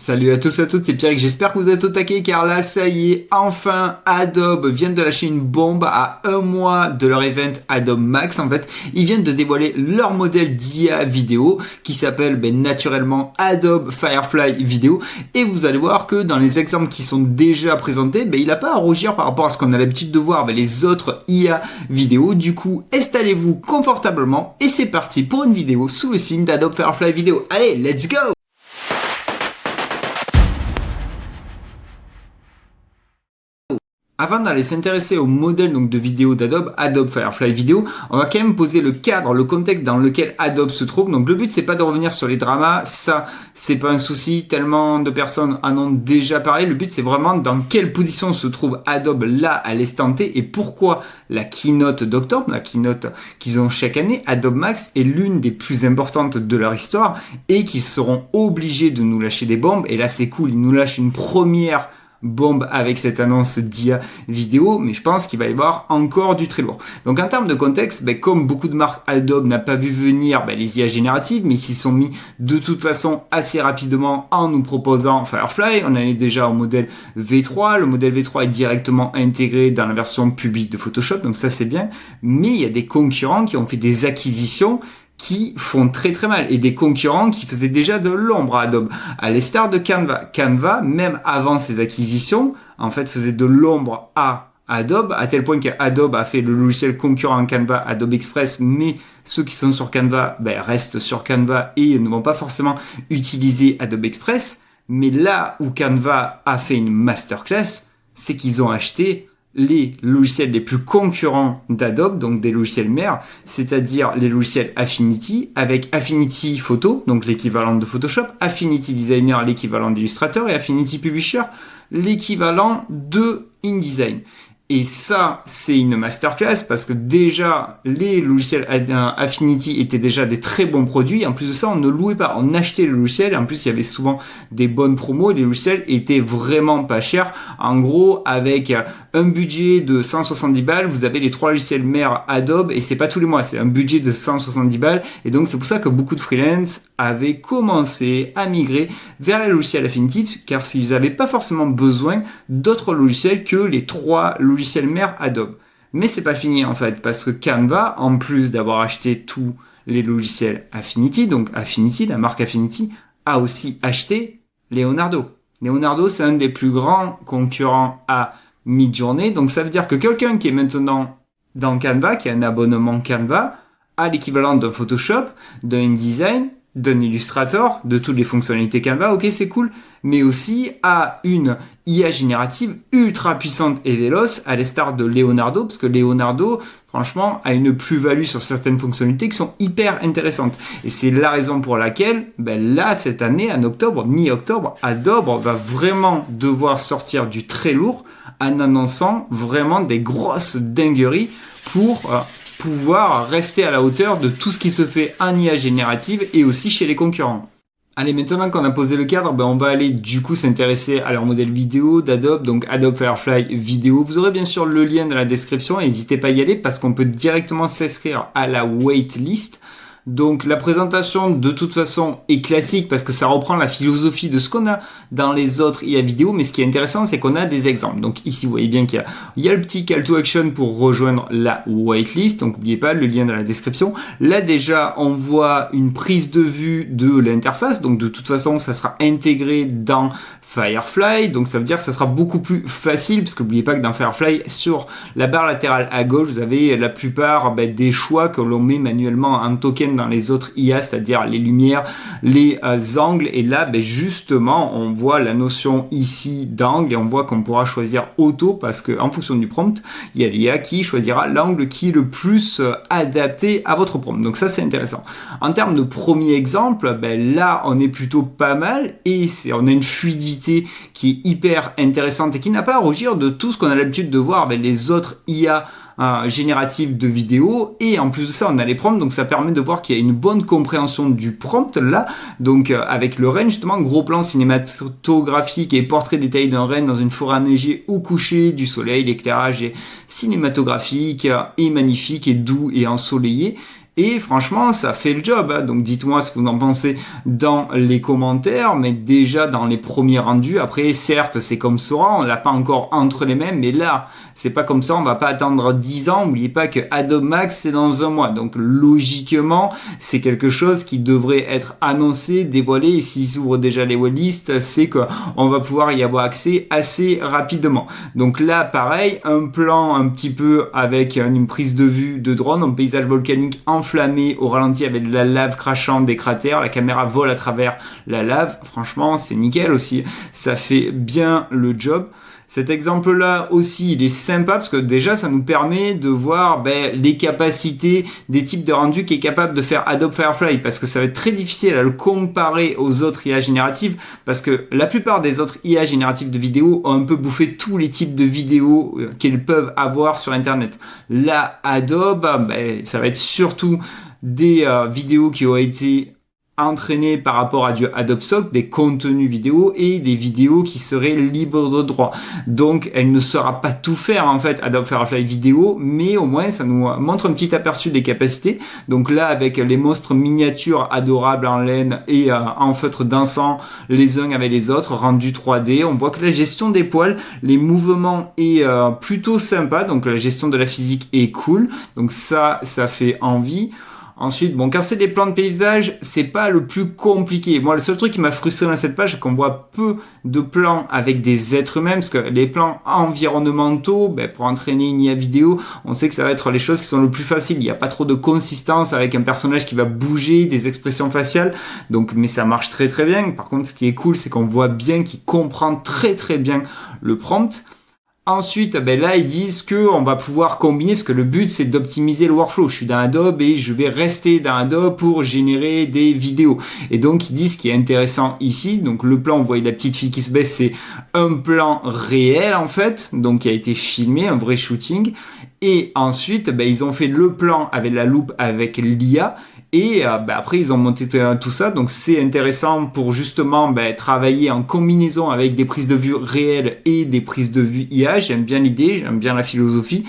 Salut à tous et à toutes, c'est Pierre, j'espère que vous êtes au taquet car là ça y est, enfin Adobe vient de lâcher une bombe à un mois de leur event Adobe Max. En fait, ils viennent de dévoiler leur modèle d'IA vidéo qui s'appelle naturellement Adobe Firefly Video, et vous allez voir que dans les exemples qui sont déjà présentés, il n'a pas à rougir par rapport à ce qu'on a l'habitude de voir avec les autres IA vidéo. Du coup, installez-vous confortablement et c'est parti pour une vidéo sous le signe d'Adobe Firefly Video. Allez, let's go! Avant d'aller s'intéresser au modèle de vidéo d'Adobe, Adobe Firefly Video, on va quand même poser le cadre, le contexte dans lequel Adobe se trouve. Donc le but c'est pas de revenir sur les dramas, ça c'est pas un souci, tellement de personnes en ont déjà parlé. Le but c'est vraiment dans quelle position se trouve Adobe là à l'instant T et pourquoi la keynote d'octobre, la keynote qu'ils ont chaque année, Adobe Max, est l'une des plus importantes de leur histoire et qu'ils seront obligés de nous lâcher des bombes. Et là c'est cool, ils nous lâchent une première bombe avec cette annonce d'IA vidéo, mais je pense qu'il va y avoir encore du très lourd. Donc en termes de contexte, comme beaucoup de marques, Adobe n'a pas vu venir les IA génératives, mais ils s'y sont mis de toute façon assez rapidement en nous proposant Firefly. On en est déjà au modèle V3, le modèle V3 est directement intégré dans la version publique de Photoshop, donc ça c'est bien, mais il y a des concurrents qui ont fait des acquisitions qui font très très mal, et des concurrents qui faisaient déjà de l'ombre à Adobe, à l'instar de Canva. Canva, même avant ses acquisitions, en fait faisait de l'ombre à Adobe, à tel point qu'Adobe a fait le logiciel concurrent Canva, Adobe Express, mais ceux qui sont sur Canva restent sur Canva et ne vont pas forcément utiliser Adobe Express. Mais là où Canva a fait une masterclass, c'est qu'ils ont acheté les logiciels les plus concurrents d'Adobe, donc des logiciels mères, c'est-à-dire les logiciels Affinity, avec Affinity Photo, donc l'équivalent de Photoshop, Affinity Designer, l'équivalent d'Illustrator, et Affinity Publisher, l'équivalent de InDesign. Et ça, c'est une masterclass parce que déjà, les logiciels Affinity étaient déjà des très bons produits. En plus de ça, on ne louait pas, on achetait le logiciel. Et en plus, il y avait souvent des bonnes promos. Et les logiciels étaient vraiment pas chers. En gros, avec un budget de 170 balles, vous avez les 3 logiciels mères Adobe. Et c'est pas tous les mois, c'est un budget de 170 balles. Et donc, c'est pour ça que beaucoup de freelance avaient commencé à migrer vers les logiciels Affinity, car ils n'avaient pas forcément besoin d'autres logiciels que les 3 logiciels mère Adobe. Mais c'est pas fini en fait, parce que Canva, en plus d'avoir acheté tous les logiciels Affinity, donc Affinity, la marque Affinity, a aussi acheté Leonardo. Leonardo, c'est un des plus grands concurrents à Midjourney, donc ça veut dire que quelqu'un qui est maintenant dans Canva, qui a un abonnement Canva, a l'équivalent d'un Photoshop, d'un InDesign, d'un Illustrator, de toutes les fonctionnalités Canva, ok c'est cool, mais aussi à une IA générative ultra puissante et véloce à l'instar de Leonardo, parce que Leonardo, franchement, a une plus-value sur certaines fonctionnalités qui sont hyper intéressantes. Et c'est la raison pour laquelle, là, cette année, en octobre, mi-octobre, Adobe va vraiment devoir sortir du très lourd en annonçant vraiment des grosses dingueries pour pouvoir rester à la hauteur de tout ce qui se fait en IA générative et aussi chez les concurrents. Allez, maintenant qu'on a posé le cadre, on va aller du coup s'intéresser à leur modèle vidéo d'Adobe, donc Adobe Firefly Video. Vous aurez bien sûr le lien dans la description, n'hésitez pas à y aller parce qu'on peut directement s'inscrire à la waitlist. Donc la présentation de toute façon est classique parce que ça reprend la philosophie de ce qu'on a dans les autres IA vidéo, mais ce qui est intéressant c'est qu'on a des exemples. Donc ici vous voyez bien qu'il y a le petit call to action pour rejoindre la waitlist, donc n'oubliez pas le lien dans la description. Là déjà on voit une prise de vue de l'interface, donc de toute façon ça sera intégré dans Firefly, donc ça veut dire que ça sera beaucoup plus facile, parce que n'oubliez pas que dans Firefly, sur la barre latérale à gauche, vous avez la plupart des choix que l'on met manuellement en token dans les autres IA, c'est-à-dire les lumières, les angles, et là justement on voit la notion ici d'angle, et on voit qu'on pourra choisir auto, parce que en fonction du prompt, il y a l'IA qui choisira l'angle qui est le plus adapté à votre prompt, donc ça c'est intéressant. En termes de premier exemple, là on est plutôt pas mal, et on a une fluidité qui est hyper intéressante et qui n'a pas à rougir de tout ce qu'on a l'habitude de voir avec les autres IA générative de vidéos, et en plus de ça on a les prompts, donc ça permet de voir qu'il y a une bonne compréhension du prompt là, donc avec le renne justement, gros plan cinématographique et portrait détaillé d'un renne dans une forêt enneigée au coucher du soleil, l'éclairage est cinématographique et magnifique et doux et ensoleillé. Et franchement, ça fait le job, hein. Donc dites-moi ce que vous en pensez dans les commentaires, mais déjà dans les premiers rendus. Après, certes, c'est comme Sora, on l'a pas encore entre les mêmes, mais là, c'est pas comme ça, on va pas attendre 10 ans. N'oubliez pas que Adobe Max, c'est dans un mois. Donc logiquement, c'est quelque chose qui devrait être annoncé, dévoilé, et s'ils ouvrent déjà les weblists, c'est qu'on va pouvoir y avoir accès assez rapidement. Donc là, pareil, un plan un petit peu avec une prise de vue de drone, un paysage volcanique enflammé au ralenti avec de la lave crachant des cratères, la caméra vole à travers la lave, franchement c'est nickel aussi, ça fait bien le job. Cet exemple-là aussi, il est sympa parce que déjà, ça nous permet de voir les capacités des types de rendus qu'est capable de faire Adobe Firefly, parce que ça va être très difficile à le comparer aux autres IA génératives, parce que la plupart des autres IA génératives de vidéos ont un peu bouffé tous les types de vidéos qu'ils peuvent avoir sur Internet. Là, Adobe, ça va être surtout des vidéos qui ont été entraîné par rapport à du Adobe Stock, des contenus vidéo et des vidéos qui seraient libres de droit. Donc, elle ne saura pas tout faire, en fait, Adobe Firefly vidéo, mais au moins, ça nous montre un petit aperçu des capacités. Donc là, avec les monstres miniatures adorables en laine et en feutre dansant les uns avec les autres, rendus 3D, on voit que la gestion des poils, les mouvements est plutôt sympa, donc la gestion de la physique est cool. Donc ça fait envie. Ensuite, quand c'est des plans de paysage, c'est pas le plus compliqué. Moi, le seul truc qui m'a frustré dans cette page, c'est qu'on voit peu de plans avec des êtres humains, parce que les plans environnementaux, pour entraîner une IA vidéo, on sait que ça va être les choses qui sont le plus faciles. Il n'y a pas trop de consistance avec un personnage qui va bouger, des expressions faciales. Donc, mais ça marche très très bien. Par contre, ce qui est cool, c'est qu'on voit bien qu'il comprend très très bien le prompt. Ensuite, là, ils disent qu'on va pouvoir combiner, parce que le but, c'est d'optimiser le workflow. Je suis dans Adobe et je vais rester dans Adobe pour générer des vidéos. Et donc, ils disent ce qui est intéressant ici. Donc, le plan, vous voyez la petite fille qui se baisse, c'est un plan réel, en fait. Donc, qui a été filmé, un vrai shooting. Et ensuite, ils ont fait le plan avec la loupe, avec l'IA. Et après, ils ont monté tout ça. Donc, c'est intéressant pour justement travailler en combinaison avec des prises de vue réelles et des prises de vue IA. J'aime bien l'idée, j'aime bien la philosophie.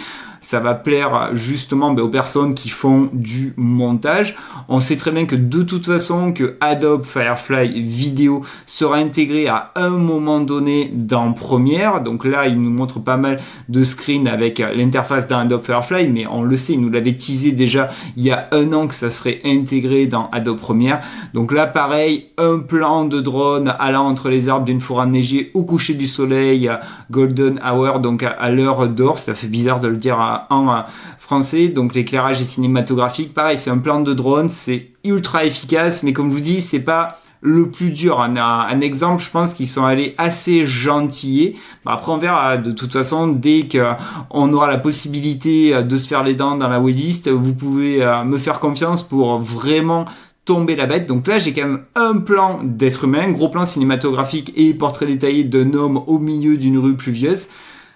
Ça va plaire justement aux personnes qui font du montage. On sait très bien que de toute façon que Adobe Firefly Vidéo sera intégré à un moment donné dans Premiere. Donc là, il nous montre pas mal de screens avec l'interface dans Adobe Firefly, mais on le sait, il nous l'avait teasé déjà il y a un an que ça serait intégré dans Adobe Premiere. Donc là, pareil, un plan de drone allant entre les arbres d'une forêt enneigée au coucher du soleil, golden hour, donc à l'heure d'or. Ça fait bizarre de le dire en français. Donc l'éclairage est cinématographique. Pareil, c'est un plan de drone, c'est ultra efficace, mais comme je vous dis, c'est pas le plus dur. On a un exemple, je pense qu'ils sont allés assez gentillés. Après, on verra. De toute façon, dès qu'on aura la possibilité de se faire les dents dans la waitlist, vous pouvez me faire confiance pour vraiment tomber la bête. Donc là, j'ai quand même un plan d'être humain, gros plan cinématographique et portrait détaillé d'un homme au milieu d'une rue pluvieuse.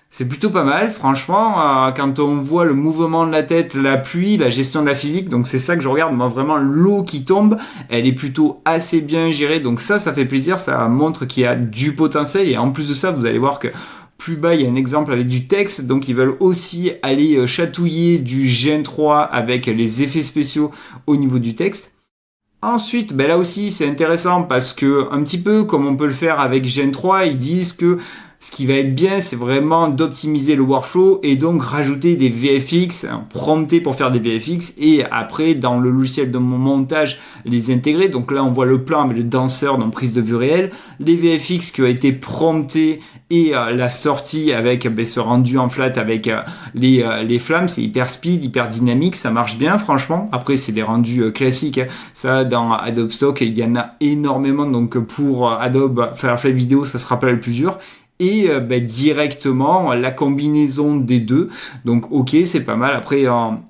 C'est plutôt pas mal, franchement, quand on voit le mouvement de la tête, la pluie, la gestion de la physique, donc c'est ça que je regarde, moi vraiment l'eau qui tombe, elle est plutôt assez bien gérée, donc ça fait plaisir, ça montre qu'il y a du potentiel, et en plus de ça, vous allez voir que plus bas, il y a un exemple avec du texte, donc ils veulent aussi aller chatouiller du Gen 3 avec les effets spéciaux au niveau du texte. Ensuite, là aussi, c'est intéressant parce que, un petit peu comme on peut le faire avec Gen 3, ils disent que ce qui va être bien, c'est vraiment d'optimiser le workflow et donc rajouter des VFX, prompter pour faire des VFX et après, dans le logiciel de mon montage, les intégrer. Donc là, on voit le plan avec le danseur dans prise de vue réelle, les VFX qui ont été promptés et la sortie avec ce rendu en flat avec les flammes, c'est hyper speed, hyper dynamique, ça marche bien franchement. Après, c'est des rendus classiques, hein. Ça, dans Adobe Stock, il y en a énormément. Donc pour Adobe Firefly Vidéo, ça sera pas le plus dur. Et directement la combinaison des deux, donc ok, c'est pas mal. Après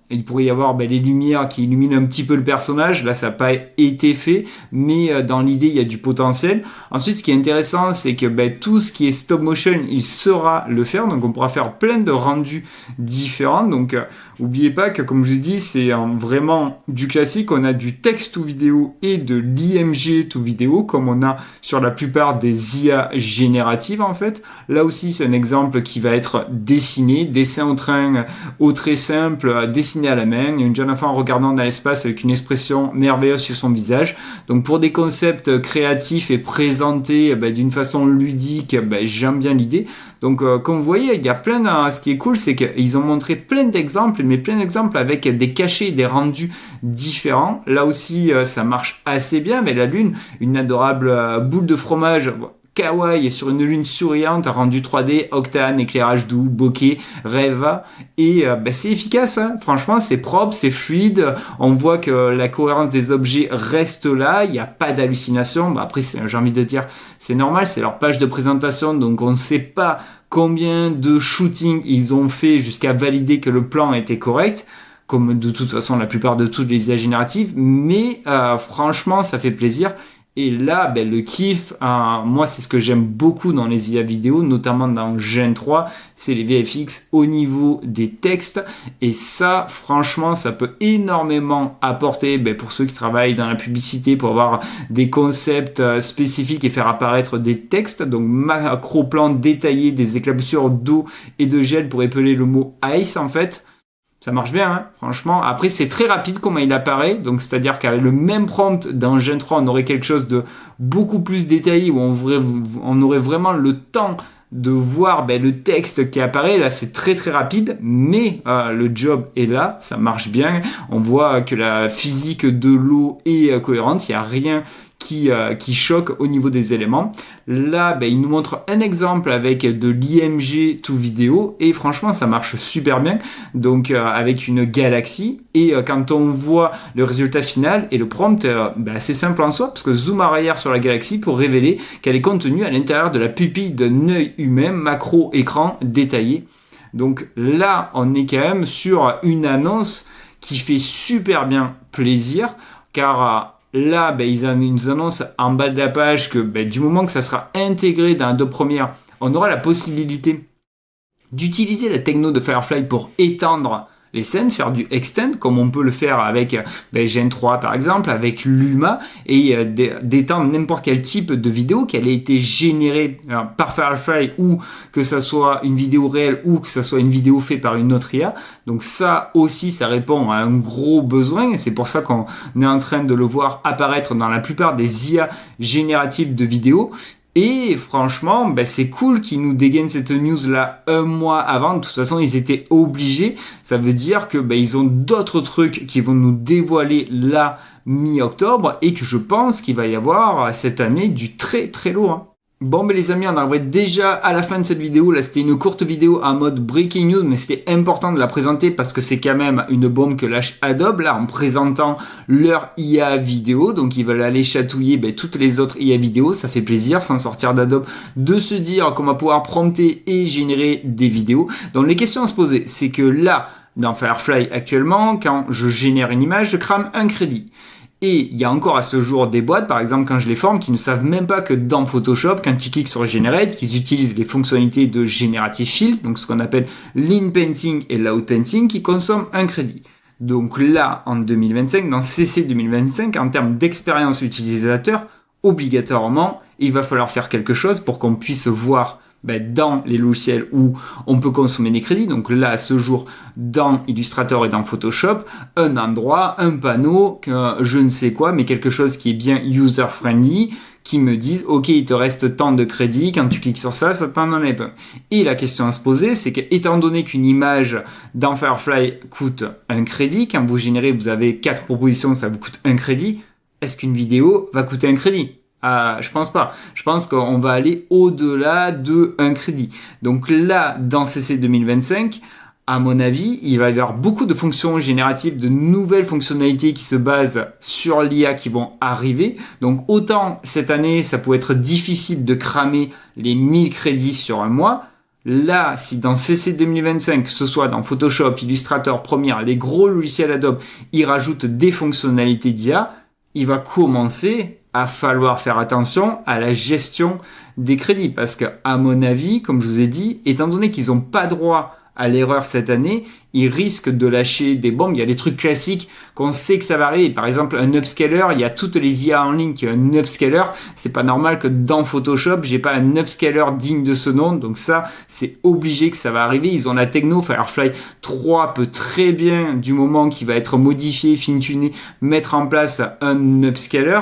il pourrait y avoir les lumières qui illuminent un petit peu le personnage, là ça n'a pas été fait, mais dans l'idée il y a du potentiel. Ensuite, ce qui est intéressant, c'est que tout ce qui est stop motion, il saura le faire, donc on pourra faire plein de rendus différents. Donc oubliez pas que, comme je vous ai dit, c'est vraiment du classique. On a du texte to vidéo et de l'IMG to vidéo, comme on a sur la plupart des IA génératives en fait. Là aussi, c'est un exemple qui va être dessiné, dessin au train, au trait simple, dessiné dessiné à la main, un jeune enfant regardant dans l'espace avec une expression merveilleuse sur son visage. Donc pour des concepts créatifs et présentés d'une façon ludique, j'aime bien l'idée. Donc comme vous voyez, il y a plein de... Ce qui est cool, c'est qu'ils ont montré plein d'exemples, mais plein d'exemples avec des cachets et des rendus différents. Là aussi, ça marche assez bien, mais la lune, une adorable boule de fromage kawaii sur une lune souriante, rendu 3D, octane, éclairage doux, bokeh, rêva, et c'est efficace, hein. Franchement c'est propre, c'est fluide, on voit que la cohérence des objets reste là, il n'y a pas d'hallucination. Après j'ai envie de dire, c'est normal, c'est leur page de présentation, donc on ne sait pas combien de shootings ils ont fait jusqu'à valider que le plan était correct, comme de toute façon la plupart de toutes les IA génératives, mais franchement ça fait plaisir. Et là, le kiff, moi c'est ce que j'aime beaucoup dans les IA vidéo, notamment dans Gen 3, c'est les VFX au niveau des textes. Et ça, franchement, ça peut énormément apporter pour ceux qui travaillent dans la publicité, pour avoir des concepts spécifiques et faire apparaître des textes. Donc macro-plan détaillé, des éclaboussures d'eau et de gel pour épeler le mot ice en fait. Ça marche bien, hein, franchement. Après, c'est très rapide comment il apparaît. Donc, c'est-à-dire qu'avec le même prompt dans Gen 3, on aurait quelque chose de beaucoup plus détaillé où on aurait vraiment le temps de voir le texte qui apparaît. Là, c'est très très rapide, mais le job est là, ça marche bien. On voit que la physique de l'eau est cohérente. Il n'y a rien qui choque au niveau des éléments. Là, il nous montre un exemple avec de l'IMG to vidéo et franchement, ça marche super bien. Donc, avec une galaxie et quand on voit le résultat final et le prompt, c'est simple en soi parce que zoom arrière sur la galaxie pour révéler qu'elle est contenue à l'intérieur de la pupille d'un œil humain, macro écran détaillé. Donc là, on est quand même sur une annonce qui fait super bien plaisir car là, ils nous annoncent en bas de la page que du moment que ça sera intégré dans Adobe Premiere, on aura la possibilité d'utiliser la techno de Firefly pour étendre les scènes, faire du extend comme on peut le faire avec Gen 3 par exemple, avec Luma et d'étendre n'importe quel type de vidéo qu'elle ait été générée par Firefly ou que ça soit une vidéo réelle ou que ça soit une vidéo faite par une autre IA. Donc ça aussi, ça répond à un gros besoin et c'est pour ça qu'on est en train de le voir apparaître dans la plupart des IA génératives de vidéos. Et franchement, c'est cool qu'ils nous dégainent cette news-là un mois avant. De toute façon, ils étaient obligés. Ça veut dire que ils ont d'autres trucs qui vont nous dévoiler là mi-octobre et que je pense qu'il va y avoir cette année du très très lourd, hein. Bon les amis, on arrive déjà à la fin de cette vidéo. Là c'était une courte vidéo en mode breaking news, mais c'était important de la présenter parce que c'est quand même une bombe que lâche Adobe là en présentant leur IA vidéo. Donc ils veulent aller chatouiller toutes les autres IA vidéo. Ça fait plaisir sans sortir d'Adobe de se dire qu'on va pouvoir prompter et générer des vidéos. Donc les questions à se poser, c'est que là dans Firefly actuellement, quand je génère une image, je crame un crédit. Et il y a encore à ce jour des boîtes, par exemple quand je les forme, qui ne savent même pas que dans Photoshop, quand ils cliquent sur Generate, qu'ils utilisent les fonctionnalités de Generative Fill, donc ce qu'on appelle l'In-Painting et l'Out-Painting, qui consomment un crédit. Donc là, en 2025, dans CC 2025, en termes d'expérience utilisateur, obligatoirement, il va falloir faire quelque chose pour qu'on puisse voir dans les logiciels où on peut consommer des crédits. Donc là, à ce jour, dans Illustrator et dans Photoshop, un endroit, un panneau, je ne sais quoi, mais quelque chose qui est bien user-friendly, qui me dise, ok, il te reste tant de crédits, quand tu cliques sur ça, ça t'en enlève un. Et la question à se poser, c'est que, étant donné qu'une image dans Firefly coûte un crédit, quand vous générez, vous avez 4 propositions, ça vous coûte un crédit, est-ce qu'une vidéo va coûter un crédit ? Je pense pas. Je pense qu'on va aller au-delà de un crédit. Donc là, dans CC 2025, à mon avis, il va y avoir beaucoup de fonctions génératives, de nouvelles fonctionnalités qui se basent sur l'IA qui vont arriver. Donc autant cette année, ça peut être difficile de cramer les 1000 crédits sur un mois. Là, si dans CC 2025, que ce soit dans Photoshop, Illustrator, Premiere, les gros logiciels Adobe, ils rajoutent des fonctionnalités d'IA, il va commencer à falloir faire attention à la gestion des crédits parce que, à mon avis, comme je vous ai dit, étant donné qu'ils n'ont pas droit à l'erreur cette année, ils risquent de lâcher des bombes. Il y a des trucs classiques qu'on sait que ça va arriver. Par exemple, un upscaler, il y a toutes les IA en ligne qui ont un upscaler. C'est pas normal que dans Photoshop, j'ai pas un upscaler digne de ce nom. Donc ça, c'est obligé que ça va arriver. Ils ont la techno. Firefly 3 peut très bien, du moment qu'il va être modifié, fine-tuné, mettre en place un upscaler.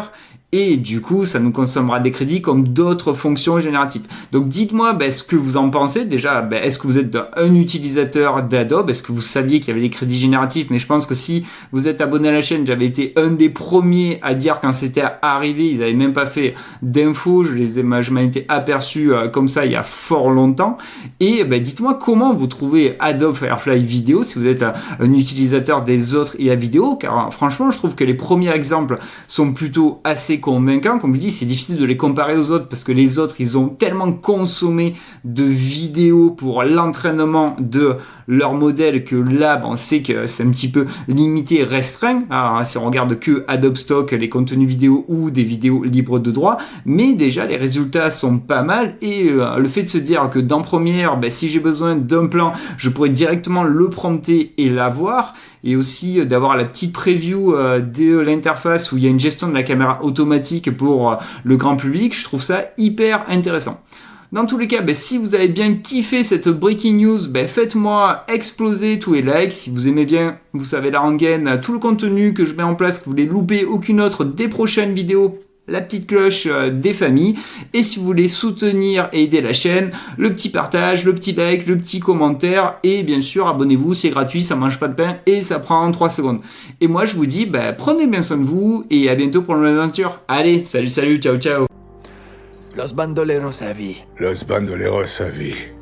Et du coup, ça nous consommera des crédits comme d'autres fonctions génératives. Donc dites-moi ce que vous en pensez. Déjà, est-ce que vous êtes un utilisateur d'Adobe? Est-ce que vous saviez qu'il y avait des crédits génératifs? Mais je pense que si vous êtes abonné à la chaîne, j'avais été un des premiers à dire quand c'était arrivé. Ils n'avaient même pas fait d'infos. Je m'en étais aperçu comme ça il y a fort longtemps. Et dites-moi comment vous trouvez Adobe Firefly Vidéo si vous êtes un utilisateur des autres IA vidéo. Car franchement, je trouve que les premiers exemples sont plutôt assez convaincants. Comme je dis, c'est difficile de les comparer aux autres parce que les autres, ils ont tellement consommé de vidéos pour l'entraînement de leur modèle que là, on sait que c'est un petit peu limité, restreint. Alors, si on regarde que Adobe Stock, les contenus vidéo ou des vidéos libres de droit, mais déjà les résultats sont pas mal et le fait de se dire que dans Premiere, si j'ai besoin d'un plan, je pourrais directement le prompter et l'avoir. Et aussi d'avoir la petite preview de l'interface où il y a une gestion de la caméra automatique pour le grand public. Je trouve ça hyper intéressant. Dans tous les cas, si vous avez bien kiffé cette breaking news, faites-moi exploser tous les likes. Si vous aimez bien, vous savez la rengaine, tout le contenu que je mets en place, que vous voulez louper aucune autre des prochaines vidéos, la petite cloche des familles. Et si vous voulez soutenir et aider la chaîne, le petit partage, le petit like, le petit commentaire et bien sûr abonnez-vous, c'est gratuit, ça mange pas de pain et ça prend 3 secondes. Et moi je vous dis prenez bien soin de vous et à bientôt pour une nouvelle aventure. Allez, salut, ciao, ciao. Los bandoleros à vie. Los bandoleros à vie.